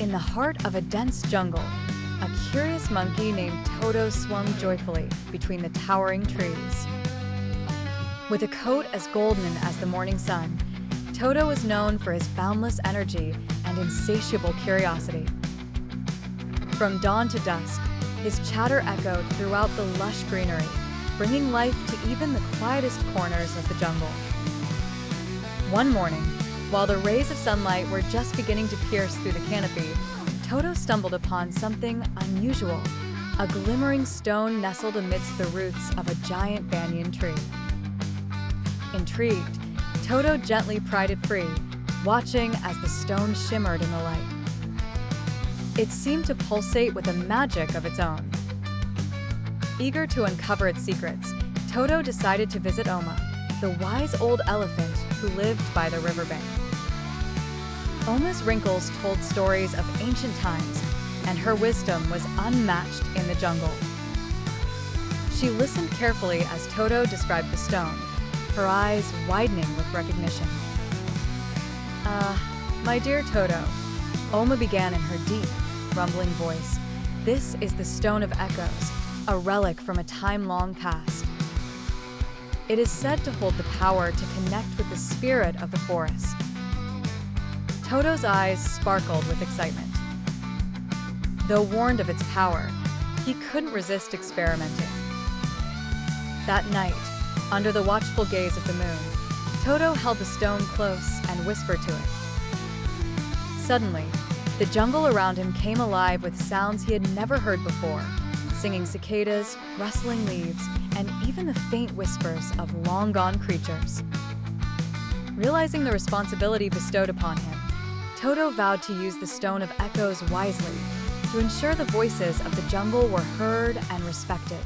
In the heart of a dense jungle, a curious monkey named Toto swung joyfully between the towering trees. With a coat as golden as the morning sun, Toto was known for his boundless energy and insatiable curiosity. From dawn to dusk, his chatter echoed throughout the lush greenery, bringing life to even the quietest corners of the jungle. One morning, while the rays of sunlight were just beginning to pierce through the canopy, Toto stumbled upon something unusual, a glimmering stone nestled amidst the roots of a giant banyan tree. Intrigued, Toto gently pried it free, watching as the stone shimmered in the light. It seemed to pulsate with a magic of its own. Eager to uncover its secrets, Toto decided to visit Oma, the wise old elephant who lived by the riverbank. Oma's wrinkles told stories of ancient times, and her wisdom was unmatched in the jungle. She listened carefully as Toto described the stone, her eyes widening with recognition. My dear Toto," Oma began in her deep, rumbling voice, "this is the Stone of Echoes, a relic from a time long past. It is said to hold the power to connect with the spirit of the forest." Toto's eyes sparkled with excitement. Though warned of its power, he couldn't resist experimenting. That night, under the watchful gaze of the moon, Toto held the stone close and whispered to it. Suddenly, the jungle around him came alive with sounds he had never heard before, singing cicadas, rustling leaves, and even the faint whispers of long-gone creatures. Realizing the responsibility bestowed upon him, Toto vowed to use the Stone of Echoes wisely to ensure the voices of the jungle were heard and respected.